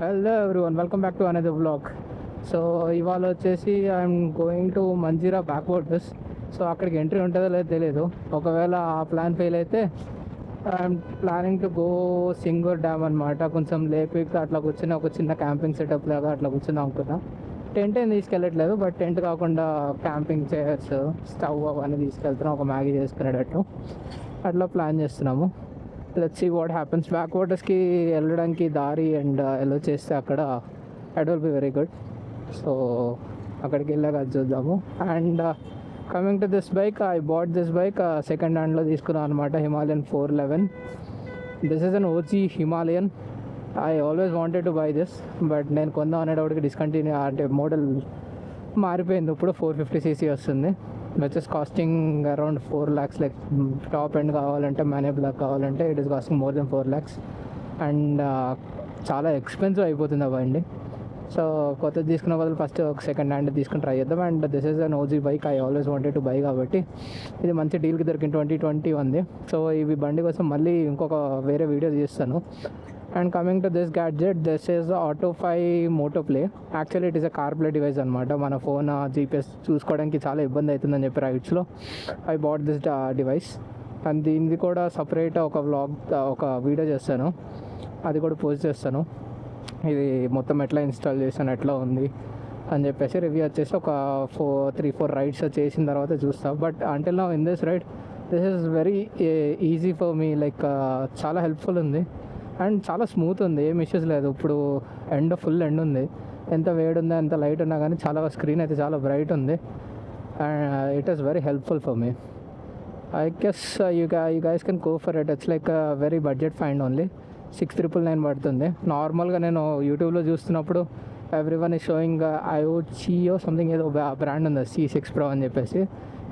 Hello everyone, welcome back to another vlog. So ఇవాళ వచ్చేసి I'm going to Manjira backwaters. So అక్కడికి entry ఉంటుందో లేదో తెలియదు. ఒకవేళ ఆ ప్లాన్ ఫెయిల్ అయితే I'm planning to go Singur dam అనమాట. కొంచెం లేక్ అట్లా కూర్చొని ఒక చిన్న క్యాంపింగ్ సెటప్ లాగా అట్లా కూర్చొని అనుకున్నా. టెంట్ ఏం తీసుకెళ్ళట్లేదు, బట్ టెంట్ కాకుండా క్యాంపింగ్ చైర్స్, స్టవ్ అవన్నీ తీసుకెళ్తున్నాం, ఒక మ్యాగీ చేసుకునేటట్టు అట్లా ప్లాన్ చేస్తున్నాము. Let's see what happens. Back వాటర్స్కి వెళ్ళడానికి దారి అండ్ ఎలా చేస్తే అక్కడ that will be very good. So అక్కడికి వెళ్ళాక అది చూద్దాము. And coming to this bike, I bought this bike second హ్యాండ్లో తీసుకున్నాను అనమాట. Himalayan 411. This is an OG Himalayan. I always wanted to buy this, but నేను కొందాం అనేటప్పటికి డిస్కంటిన్యూ అంటే మోడల్ మారిపోయింది. ఇప్పుడు 450cc వస్తుంది, which is costing around 4 lakhs. Like top end కావాలంటే మ్యానే బ్లాక్ కావాలంటే it is casting more than 4 lakhs. And చాలా ఎక్స్పెన్సివ్ అయిపోతుంది ఆ బండి. సో కొత్తది తీసుకున్న బదులు ఫస్ట్ ఒక సెకండ్ హ్యాండ్ తీసుకుని ట్రై చేద్దాం. And this is an OG bike, I always wanted to by కాబట్టి ఇది మంచి డీల్కి దొరికిన 2020 ఉంది. సో ఇవి బండి కోసం మళ్ళీ ఇంకొక వేరే వీడియో తీస్తాను. And coming to this gadget, this is Autofy moto play. Actually it is a car play device అనమాట. మన ఫోన్ జీపీఎస్ చూసుకోవడానికి చాలా ఇబ్బంది అవుతుందని చెప్పి రైడ్స్లో I bought this device. And దీనిది కూడా సపరేట్ ఒక వ్లాగ్, ఒక వీడియో చేస్తాను, అది కూడా పోస్ట్ చేస్తాను. ఇది మొత్తం ఎట్లా ఇన్స్టాల్ చేశాను, ఎట్లా ఉంది అని చెప్పేసి రివ్యూ వచ్చేసి ఒక 3-4 రైడ్స్ చేసిన తర్వాత చూస్తాను. But until now in this ride this is very easy for me. Like చాలా హెల్ప్ఫుల్ ఉంది అండ్ చాలా స్మూత్ ఉంది, ఏం ఇష్యూస్ లేదు. ఇప్పుడు ఫుల్ ఎండ్ ఉంది, ఎంత వేడి ఉందా ఎంత లైట్ ఉన్నా కానీ చాలా స్క్రీన్ అయితే చాలా బ్రైట్ ఉంది. And it is very helpful for me. I guess you guys can go for it. It's like very budget find only. 6,999 పడుతుంది. నార్మల్గా నేను యూట్యూబ్లో చూస్తున్నప్పుడు ఎవ్రీ వన్ ఈజ్ షోయింగ్ ఐఓచియో సంథింగ్ ఏదో బ్రాండ్ ఉంది, C6 Pro అని చెప్పేసి.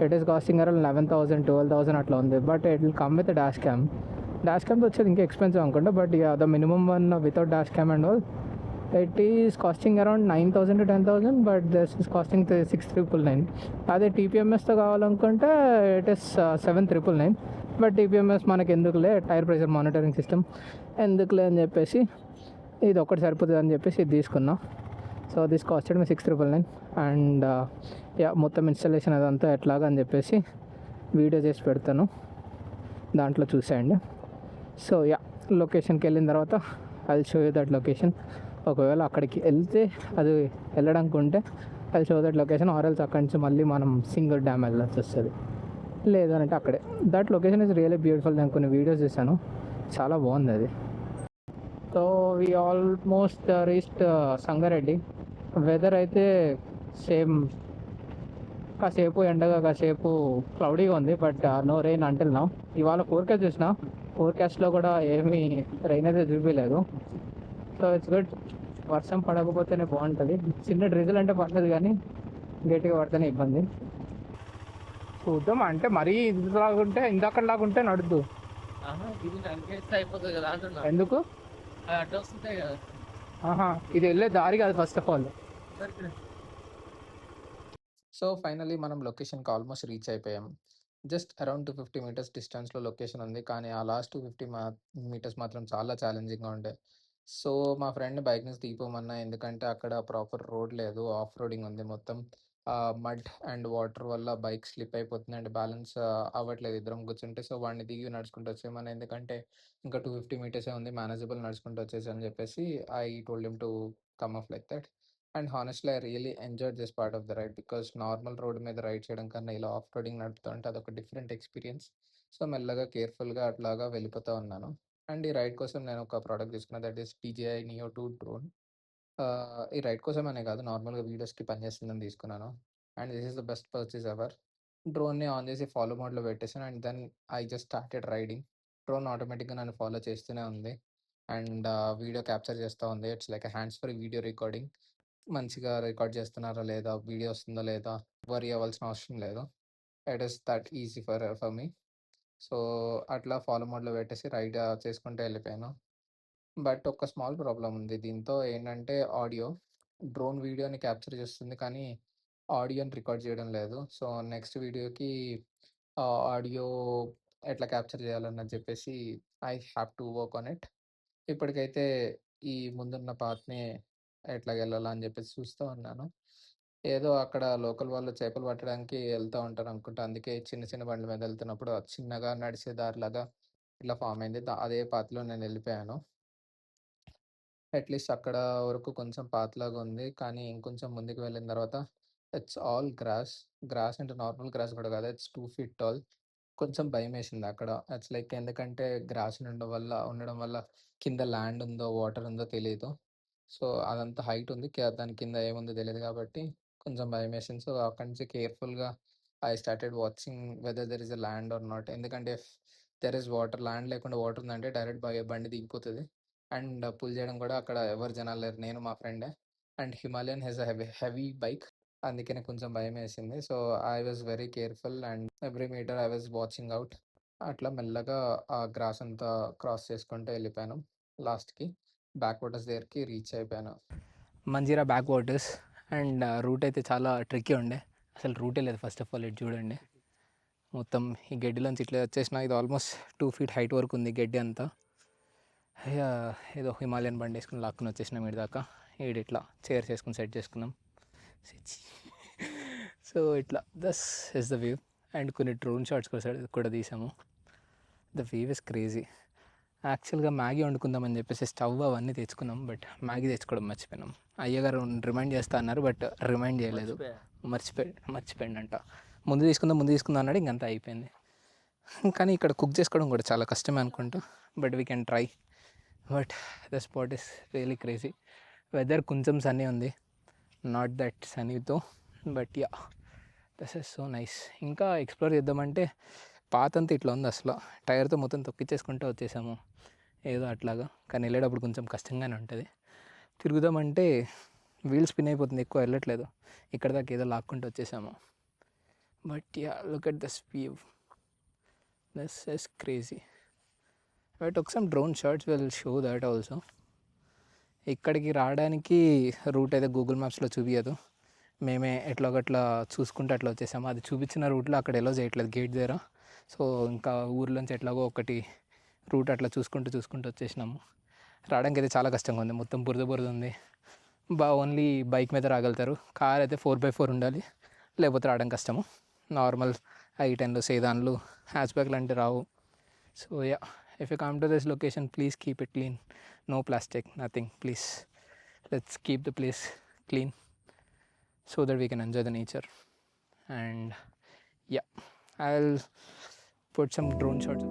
ఇట్ ఈస్ కాస్టింగ్ అరౌండ్ 11,000 12,000 అట్లా ఉంది. But it will come with dash cam. Dash క్యామ్తో వచ్చేది ఇంకా ఎక్స్పెన్సివ్ అనుకుంటా. But the minimum one without dash cam and all it is costing around 9,000 to 10,000. But this is costing 6,999. అదే టీపీఎంఎస్తో కావాలనుకుంటే it is 7,999. But TPMS మనకి ఎందుకులే, tyre pressure monitoring system ఎందుకులే అని చెప్పేసి ఇది ఒక్కటి సరిపోతుంది అని చెప్పేసి ఇది తీసుకున్నా. So this costed me 6,999. And yeah, మొత్తం ఇన్స్టాలేషన్ అదంతా ఎట్లాగా అని చెప్పేసి వీడియో చేసి పెడతాను, దాంట్లో చూసేయండి. సో యా, లొకేషన్కి వెళ్ళిన తర్వాత I show you that location. ఒకవేళ అక్కడికి వెళ్తే అది వెళ్ళడానికి ఉంటే ఐ షో దట్ లొకేషన్. ఆర్ఎల్స్ అక్కడి నుంచి మళ్ళీ మనం సింగూర్ డ్యామ్ వెళ్ళాల్సి వస్తుంది. లేదు అంటే అక్కడే. That location is really beautiful. నేను కొన్ని వీడియోస్ చేశాను, చాలా బాగుంది అది. So we almost reached Sangareddy. Weather అయితే సేమ్, కాసేపు ఎండగా కాసేపు క్లౌడీగా ఉంది. But no rain until now. ఇవాళ ఫోర్కాస్ట్ చూసిన, ఫోర్కాస్ట్లో కూడా ఏమీ రెయిన్ అయితే చూపించలేదు. So it's good. వర్షం పడకపోతేనే బాగుంటుంది. చిన్న డ్రిజిల్ అంటే పర్లేదు, కానీ గట్టిగా పడితేనే ఇబ్బంది. చూద్దాం. అంటే మరీ ఇంతలాగుంటే ఇందాకలాగుంటే నడుద్దు. ఇది నలిగేస్తే అయిపోతుంది కదా అంటున్నా. ఎందుకు? అవి అడ్డు వస్తుంటాయి కదా. ఆహా, ఇది వెళ్ళే దారి కాదు first of all. So finally మనం లొకేషన్కి ఆల్మోస్ట్ రీచ్ అయిపోయాం. జస్ట్ అరౌండ్ 250 మీటర్స్ డిస్టెన్స్లో లొకేషన్ ఉంది, కానీ ఆ లాస్ట్ 250 మీటర్స్ మాత్రం చాలా ఛాలెంజింగ్గా ఉండే. సో మా ఫ్రెండ్ బైక్ నుంచి తీపోమన్నా, ఎందుకంటే అక్కడ ప్రాపర్ రోడ్ లేదు, ఆఫ్ రోడింగ్ ఉంది మొత్తం. మడ్ అండ్ వాటర్ వల్ల బైక్ స్లిప్ అయిపోతుంది అండ్ బ్యాలెన్స్ అవ్వట్లేదు ఇద్దరం కూర్చుంటే. సో వాడిని దిగి నడుచుకుంటూ వచ్చేయమని, ఎందుకంటే ఇంకా 250 మీటర్సే ఉంది, మేనేజబుల్ నడుచుకుంటూ వచ్చేసి అని చెప్పేసి I told him to come off like that. And honestly I really enjoyed this part of the ride, because normal road మీద రైడ్ చేయడం కన్నా ఇలా ఆఫ్ రోడింగ్ నడుపుతూ ఉంటే అదొక డిఫరెంట్ ఎక్స్పీరియన్స్. సో మెల్లగా కేర్ఫుల్గా అట్లాగా వెళ్ళిపోతూ ఉన్నాను. అండ్ ఈ రైడ్ కోసం నేను ఒక ప్రోడక్ట్ తీసుకున్నా, that is DJI Neo 2 drone. ఈ రైడ్ కోసం అనే కాదు, నార్మల్గా వీడియోస్కి పనిచేస్తుందని తీసుకున్నాను. And this is the best purchase ever. డ్రోన్ని ఆన్ చేసి ఫాలో మోడ్లో పెట్టేసాను and then I just started riding. Drone ఆటోమేటిక్గా నన్ను ఫాలో చేస్తూనే ఉంది అండ్ వీడియో క్యాప్చర్ చేస్తూ ఉంది. It's like hands free video recording. మంచిగా రికార్డ్ చేస్తున్నారా లేదా, వీడియో వస్తుందో లేదా వరీ అవ్వాల్సిన అవసరం లేదు. It is that easy for me. So అట్లా ఫాలో మోడ్లో పెట్టేసి రైడ్ చేసుకుంటూ వెళ్ళిపోయాను. బట్ ఒక స్మాల్ ప్రాబ్లమ్ ఉంది దీంతో. ఏంటంటే ఆడియో. డ్రోన్ వీడియోని క్యాప్చర్ చేస్తుంది, కానీ ఆడియోని రికార్డ్ చేయడం లేదు. సో నెక్స్ట్ వీడియోకి ఆడియో ఎట్లా క్యాప్చర్ చేయాలన్నది చెప్పేసి I have to work on it. ఇప్పటికైతే ఈ ముందున్న పాత్‌ని ఎట్లాగెళ్ళాలా అని జెప్పేసి చూస్తా ఉన్నాను. ఏదో అక్కడ లోకల్ వాళ్ళు చేపలు పట్టడానికి ఎళ్తా ఉంటారనుకుంటా. అందుకే చిన్న చిన్న బండ్ల మీద ఎళ్తున్నప్పుడు అది చిన్నగా నడిచే దారిలాగా ఇట్లా ఫార్మ్ అయింది. అదే పాత్‌లో నేనెళ్ళిపోయాను. అట్‌లీస్ట్ అక్కడ వరకు కొంచెం పాతలాగా ఉంది. కానీ ఇంకొంచెం ముందుకు వెళ్ళిన తర్వాత ఇట్స్ ఆల్ గ్రాస్. గ్రాస్ అంటే నార్మల్ గ్రాస్ గూడా కాదు. It's 2 feet tall. కొంచెం భయమేసింది అక్కడ. ఇట్స్ లైక్ ఎందుకంటే గ్రాస్ ఉండడం వల్ల కింద ల్యాండ్ ఉందో, వాటర్ ఉందో తెలీదు. సో, అదంతా హైట్ ఉంది. దాని కింద ఏముందో తెలీదు కాబట్టి కొంచెం భయమేసింది. సో, అక్కడి నుంచి కేర్‌ఫుల్‌గా I started watching whether there is a land or not. ఎందుకంటే if there is water, land లేకుండా వాటర్ ఉందంటే డైరెక్ట్ బండి దిగిపోతది. అండ్ పుల్ చేయడం కూడా అక్కడ ఎవరు జనాలు లేరు. నేను మా ఫ్రెండే. And Himalayan has a heavy bike. అందుకనే కొంచెం భయమేసింది. So, I was very careful and every metre I was watching out. అట్లా మెల్లగా ఆ గ్రాస్ అంతా క్రాస్ చేసుకుంటూ వెళ్ళిపోయాను. లాస్ట్‌కి బ్యాక్ వాటర్స్ దగ్గరికి రీచ్ అయిపోయాను. Manjira backwaters. And route అయితే చాలా ట్రిక్కీ ఉండే. అసలు రూటే లేదు ఫస్ట్ ఆఫ్ ఆల్. ఇటు చూడండి, మొత్తం ఈ గడ్డిలోంచి ఇట్లా వచ్చేసిన. ఇది ఆల్మోస్ట్ 2 ఫీట్ హైట్ వరకు ఉంది గడ్డి అంతా. ఇక ఏదో హిమాలయన్ బండి వేసుకుని లాక్కుని వచ్చేసినాం ఈడి దాకా. ఈడు ఇట్లా చైర్స్ వేసుకుని సెట్ చేసుకున్నాం. సో ఇట్లా this is the view. And కొన్ని డ్రోన్ షాట్స్ కూడా తీసాము. The view is crazy. యాక్చువల్గా మ్యాగీ వండుకుందామని చెప్పేసి స్టవ్ అవన్నీ తెచ్చుకున్నాం. బట్ మ్యాగీ తెచ్చుకోవడం మర్చిపోయినాం. అయ్యగారు రిమైండ్ చేస్తా అన్నారు, బట్ రిమైండ్ చేయలేదు. మర్చిపోయిందంట. ముందు తీసుకుందాం అన్నాడు. ఇంకంతా అయిపోయింది. కానీ ఇక్కడ కుక్ చేసుకోవడం కూడా చాలా కష్టమే అనుకుంటా. But we can try. But the spot is really crazy. Weather కొంచెం సన్నీ ఉంది, నాట్ దట్ సన్నీతో. But yeah, this is so nice. ఇంకా ఎక్స్ప్లోర్ చేద్దామంటే పాతంతా ఇట్లా ఉంది. అసలు టైర్తో మొత్తం తొక్కిచ్చేసుకుంటూ వచ్చేసాము ఏదో అట్లాగా. కానీ వెళ్ళేటప్పుడు కొంచెం కష్టంగానే ఉంటుంది. తిరుగుదామంటే వీల్ స్పిన్ అయిపోతుంది, ఎక్కువ వెళ్ళట్లేదు. ఇక్కడ దాకా ఏదో లాక్కుంటూ వచ్చేసాము. But yeah, look at this view. This is crazy. I took some drone shots, will show that also. ఇక్కడికి రావడానికి రూట్ అయితే గూగుల్ మ్యాప్స్లో చూపించదు. మేమే ఎట్లాగట్లా చూసుకుంటే అట్లా వచ్చేసాము. అది చూపించిన రూట్లో అక్కడ ఎలో చేయట్లేదు గేట్ దగ్గర. సో ఇంకా ఊర్లోంచి ఎట్లాగో ఒకటి రూట్ అట్లా చూసుకుంటూ వచ్చేసినాము. రావడానికి అయితే చాలా కష్టంగా ఉంది. మొత్తం బురద ఉంది. ఓన్లీ బైక్ మీద రాగలుగుతారు. కార్ అయితే 4x4 ఉండాలి, లేకపోతే రావడం కష్టము. నార్మల్ i10లు, సేదాన్లు, హ్యాచ్బ్యాక్లు అంటే రావు. So yeah, if you come to this location, please keep it clean. No plastic, nothing, please. Let's keep the place clean so that we can enjoy the nature. And yeah, I'll put some drone shots.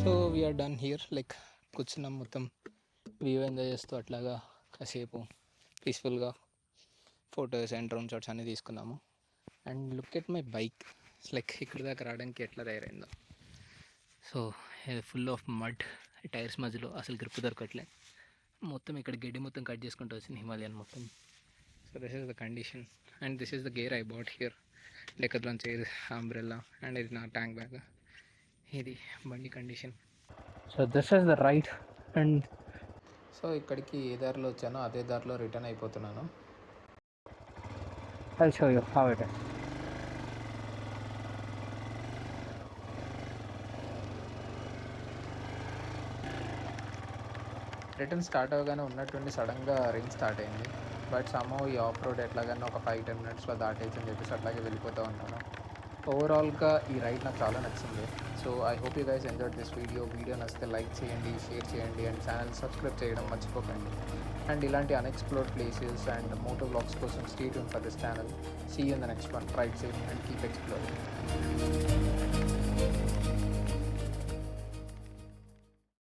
So we're done here. Like కూర్చున్నాం, మొత్తం view enjoy చేస్తూ అట్లాగా కాసేపు పీస్ఫుల్గా photos and drone shots అన్నీ తీసుకున్నాము. And look at my bike. Like ఇక్కడ దాకా రావడానికి ఎట్లా తయారైందో. So full of mud, tyres మధ్యలో అసలు గ్రిప్ దొరకట్లే. మొత్తం ఇక్కడ గడ్డి మొత్తం కట్ చేసుకుంటూ వచ్చింది హిమాలయన్ మొత్తం. So this is the condition. And this is the gear I bought here. Decathlon chair, umbrella, and ఇది నా ట్యాంక్ బ్యాగ్. ఇది బండి condition. So this is the ride. And so ఇక్కడికి ఏ దారిలో వచ్చానో అదే దారిలో రిటర్న్ అయిపోతున్నాను. I'll show you how it is. Return start అవ్వగానే ఉన్నట్టుండి సడన్గా రైన్ స్టార్ట్ అయింది. బట్ సమ్హౌ ఈ ఆఫ్ రోడ్ ఎట్లాగన్నా ఒక 5-10 మినిట్స్లో దాటేసి అని చెప్పేసి అట్లాగే వెళ్ళిపోతూ ఉన్నాను. ఓవరాల్‌గా ఈ రైడ్ నాకు చాలా నచ్చింది. So, I hope you guys enjoyed this video. Video నచ్చితే లైక్ చేయండి, షేర్ చేయండి అండ్ ఛానల్ సబ్స్క్రైబ్ చేయడం మర్చిపోకండి. అండ్ ఇలాంటి unexplored places and moto vlogs కోసం stay tune for this channel. See you in the next one. Ride safe and keep exploring.